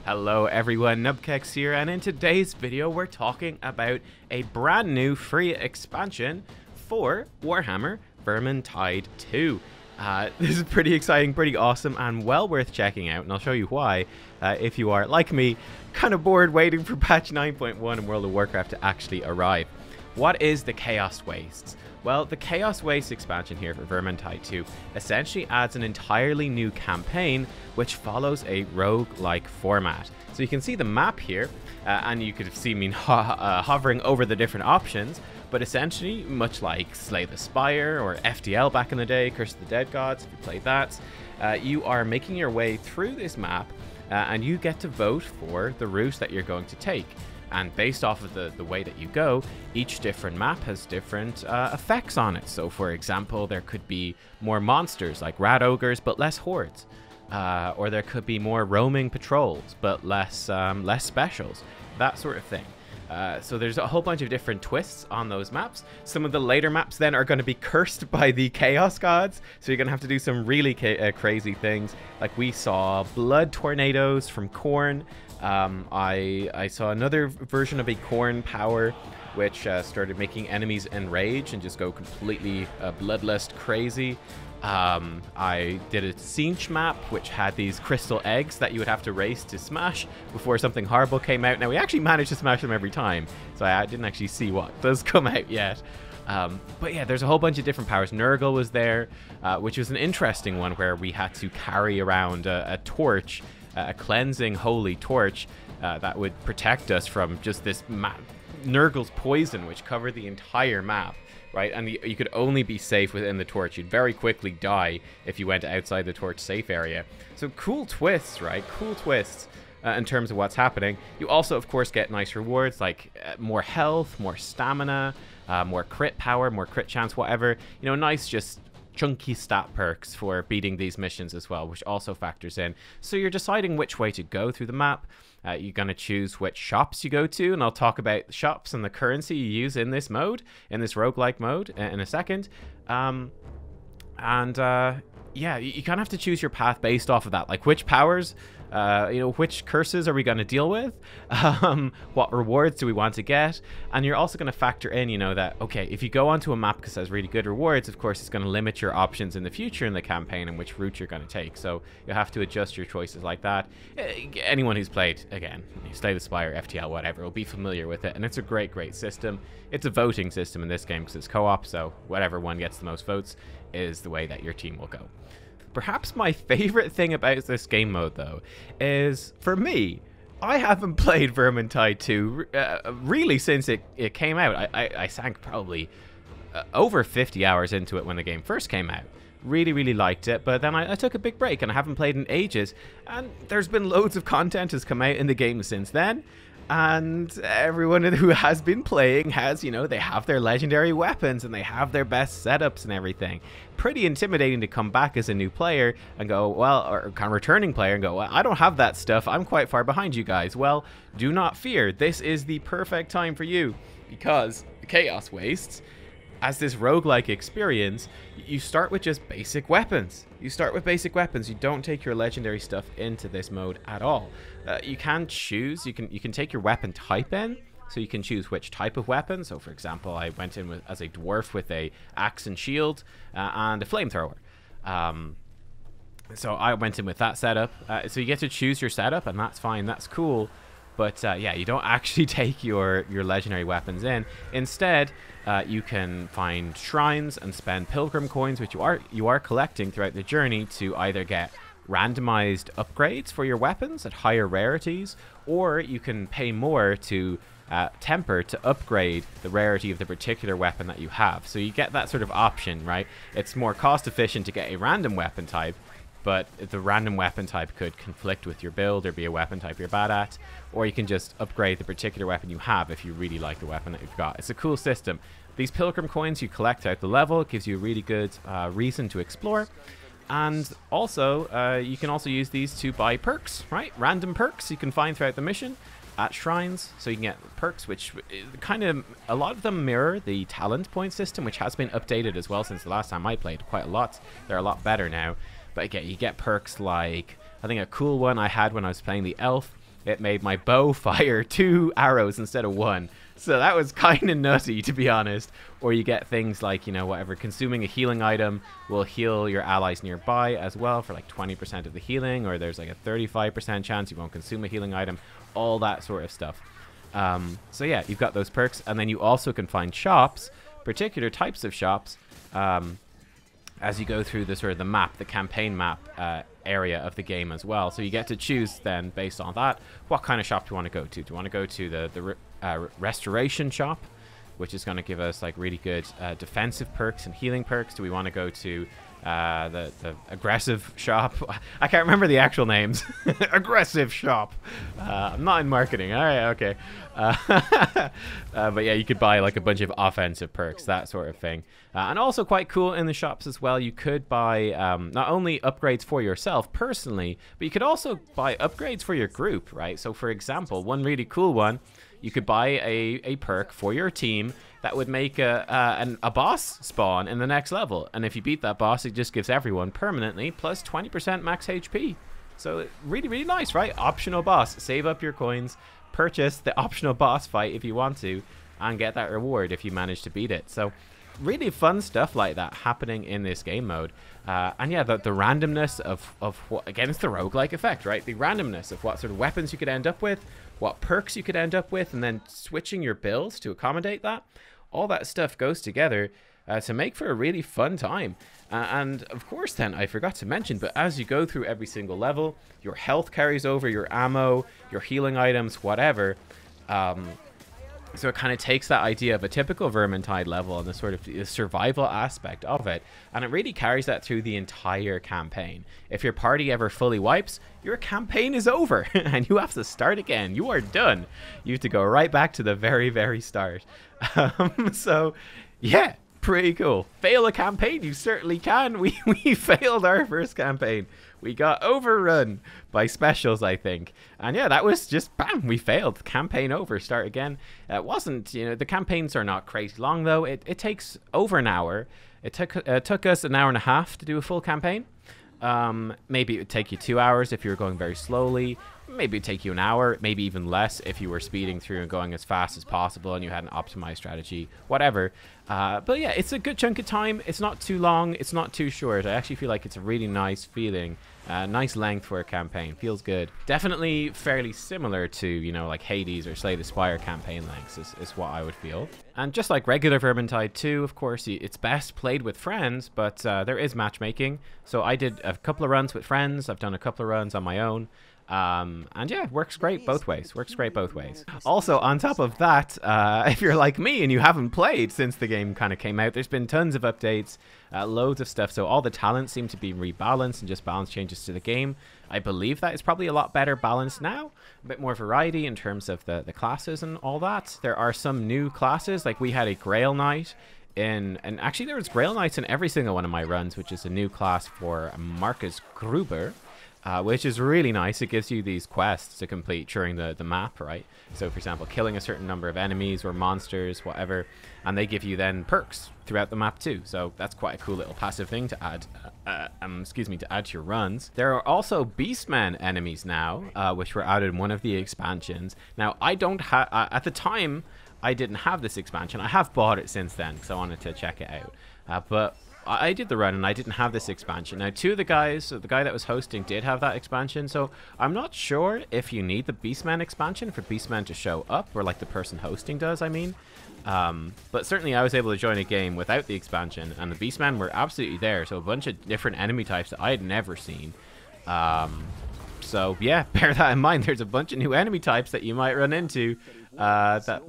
Hello everyone, Nubkeks here, and in today's video we're talking about a brand new free expansion for Warhammer Vermintide 2. This is pretty exciting, pretty awesome, and well worth checking out, and I'll show you why if you are, like me, kind of bored waiting for patch 9.1 in World of Warcraft to actually arrive. What is the Chaos Wastes? Well, the Chaos Waste expansion here for Vermintide 2 essentially adds an entirely new campaign which follows a rogue-like format. So you can see the map here, and you could see me hovering over the different options, but essentially, much like Slay the Spire or FDL back in the day, Curse of the Dead Gods, if you played that, you are making your way through this map, and you get to vote for the route that you're going to take. And based off of the way that you go, each different map has different effects on it. So for example, there could be more monsters like rat ogres, but less hordes. Or there could be more roaming patrols, but less specials. That sort of thing. So there's a whole bunch of different twists on those maps. Some of the later maps then are going to be cursed by the Chaos Gods. So you're going to have to do some really crazy things. Like we saw blood tornadoes from Khorne. I saw another version of a Khorne power which started making enemies enrage and just go completely bloodlust crazy. I did a Sinch map which had these crystal eggs that you would have to race to smash before something horrible came out. Now we actually managed to smash them every time, so I didn't actually see what does come out yet. But yeah, there's a whole bunch of different powers. Nurgle was there, which was an interesting one where we had to carry around a torch, a cleansing holy torch that would protect us from just this Nurgle's poison, which covered the entire map, right? And you could only be safe within the torch. You'd very quickly die if you went outside the torch safe area. So cool twists, right? Cool twists in terms of what's happening. You also, of course, get nice rewards like more health, more stamina, more crit power, more crit chance, whatever. You know, nice just chunky stat perks for beating these missions as well, which also factors in. So you're deciding which way to go through the map. You're going to choose which shops you go to, and I'll talk about the shops and the currency you use in this mode, in this roguelike mode, in a second. Yeah, you kind of have to choose your path based off of that, like which powers, you know, which curses are we going to deal with, what rewards do we want to get, and you're also going to factor in, you know, that, okay, if you go onto a map because it has really good rewards, of course, it's going to limit your options in the future in the campaign and which route you're going to take, so you'll have to adjust your choices like that. Anyone who's played, again, Slay the Spire, FTL, whatever, will be familiar with it, and it's a great system. It's a voting system in this game because it's co-op, so whatever one gets the most votes is the way that your team will go. Perhaps my favorite thing about this game mode, though, is, for me, I haven't played Vermintide 2 really since it came out. I sank probably over 50 hours into it when the game first came out. Really liked it, but then I took a big break and I haven't played in ages, and there's been loads of content has come out in the game since then. And everyone who has been playing has, you know, they have their legendary weapons and they have their best setups and everything. Pretty intimidating to come back as a new player and go, well, or kind of returning player and go, well, I don't have that stuff. I'm quite far behind you guys. Well, do not fear. This is the perfect time for you, because the Chaos Wastes, as this roguelike experience, you start with just basic weapons. You start with basic weapons. You don't take your legendary stuff into this mode at all. You can choose, you can take your weapon type in, so you can choose which type of weapon. So for example, I went in as a dwarf with a axe and shield and a flamethrower. So I went in with that setup. So you get to choose your setup, and that's fine, that's cool. But yeah, you don't actually take your legendary weapons in. Instead, you can find shrines and spend pilgrim coins, which you are collecting throughout the journey, to either get randomized upgrades for your weapons at higher rarities, or you can pay more to temper to upgrade the rarity of the particular weapon that you have. So you get that sort of option, right? It's more cost efficient to get a random weapon type, but the random weapon type could conflict with your build or be a weapon type you're bad at, or you can just upgrade the particular weapon you have if you really like the weapon that you've got. It's a cool system. These pilgrim coins you collect out the level. It gives you a really good reason to explore. And also, you can also use these to buy perks, right? Random perks you can find throughout the mission at shrines. So you can get perks, which kind of, a lot of them mirror the talent point system, which has been updated as well since the last time I played quite a lot. They're a lot better now. But again, you get perks like, I think a cool one I had when I was playing the elf it made my bow fire 2 arrows instead of 1. So that was kind of nutty, to be honest. Or you get things like, you know, whatever, consuming a healing item will heal your allies nearby as well for like 20% of the healing, or there's like a 35% chance you won't consume a healing item, all that sort of stuff. So yeah, you've got those perks, and then you also can find shops, particular types of shops, as you go through the sort of the map, the campaign map area of the game as well. So you get to choose then, based on that, what kind of shop do you want to go to. Do you want to go to the restoration shop, which is going to give us like really good defensive perks and healing perks? Do we want to go to the aggressive shop? I can't remember the actual names. Aggressive shop. I'm not in marketing. All right, okay. But yeah, you could buy like a bunch of offensive perks, that sort of thing. And also quite cool in the shops as well, you could buy not only upgrades for yourself personally, but you could also buy upgrades for your group, right? So for example, one really cool one, you could buy a perk for your team that would make a boss spawn in the next level. And if you beat that boss, it just gives everyone permanently plus 20% max HP. So really, really nice, right? Optional boss. Save up your coins, purchase the optional boss fight if you want to, and get that reward if you manage to beat it. So really fun stuff like that happening in this game mode. And yeah, the randomness of what, again, it's the roguelike effect, right? The randomness of what sort of weapons you could end up with, what perks you could end up with, and then switching your builds to accommodate that. All that stuff goes together to make for a really fun time. And of course then, I forgot to mention, but as you go through every single level, your health carries over, your ammo, your healing items, whatever. So it kind of takes that idea of a typical Vermintide level and the sort of the survival aspect of it, and it really carries that through the entire campaign. If your party ever fully wipes, your campaign is over and you have to start again. You are done. You have to go right back to the very, very start. So yeah, pretty cool. Fail a campaign, you certainly can. We failed our first campaign. We got overrun by specials, I think. And yeah, that was just, bam, we failed. Campaign over, start again. It wasn't, you know, the campaigns are not crazy long, though. It takes over an hour. It took us an hour and a half to do a full campaign. Maybe it would take you 2 hours if you were going very slowly. Maybe it'd take you an hour, maybe even less if you were speeding through and going as fast as possible and you had an optimized strategy, whatever. But yeah, it's a good chunk of time. It's not too long. It's not too short. I actually feel like it's a really nice feeling. Nice length for a campaign. Feels good. Definitely fairly similar to, you know, like Hades or Slay the Spire campaign lengths is what I would feel. And just like regular Vermintide 2, of course, it's best played with friends, but there is matchmaking. So I did a couple of runs with friends. I've done a couple of runs on my own. And yeah, it works great both ways. Works great both ways. Also, on top of that, if you're like me and you haven't played since the game kind of came out, there's been tons of updates, loads of stuff. So all the talents seem to be rebalanced and just balance changes to the game. I believe that is probably a lot better balanced now. A bit more variety in terms of the classes and all that. There are some new classes, like we had a Grail Knight and actually there was Grail Knights in every single one of my runs, which is a new class for Marcus Gruber. Which is really nice. It gives you these quests to complete during the map, right? So, for example, killing a certain number of enemies or monsters, whatever, and they give you then perks throughout the map too. So that's quite a cool little passive thing to add, to add to your runs. There are also Beastmen enemies now, which were added in one of the expansions. Now, I don't have, at the time, I didn't have this expansion. I have bought it since then because I wanted to check it out. But I did the run and I didn't have this expansion. Now, two of the guys, so the guy that was hosting did have that expansion, so I'm not sure if you need the Beastman expansion for Beastman to show up, or like the person hosting does, I mean. But certainly I was able to join a game without the expansion, and the Beastmen were absolutely there, so a bunch of different enemy types that I had never seen. So yeah, bear that in mind. There's a bunch of new enemy types that you might run into that,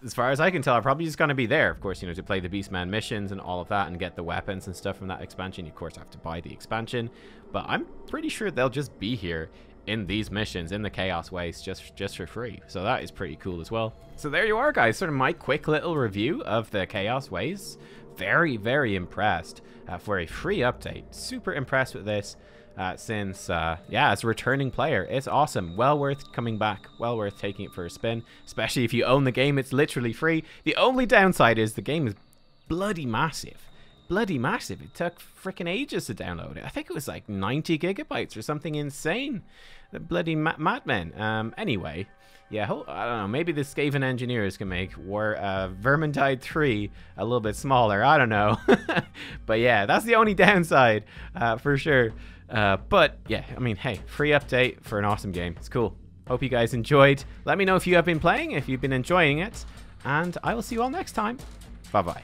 as far as I can tell, are probably just going to be there. Of course, you know, to play the Beastman missions and all of that and get the weapons and stuff from that expansion, you of course have to buy the expansion. But I'm pretty sure they'll just be here in these missions, in the Chaos Waste, just for free. So that is pretty cool as well. So there you are, guys. Sort of my quick little review of the Chaos Waste. Very, very impressed for a free update. Super impressed with this. Since, yeah, as a returning player, it's awesome. Well worth coming back. Well worth taking it for a spin. Especially if you own the game, it's literally free. The only downside is the game is bloody massive. bloody massive. It took freaking ages to download it. I think it was like 90 gigabytes or something insane. The bloody madmen. Anyway, yeah, I don't know. Maybe the Skaven engineers can make Vermintide 3 a little bit smaller. I don't know. But yeah, that's the only downside for sure. But yeah, I mean, hey, free update for an awesome game. It's cool. Hope you guys enjoyed. Let me know if you have been playing, if you've been enjoying it. And I will see you all next time. Bye-bye.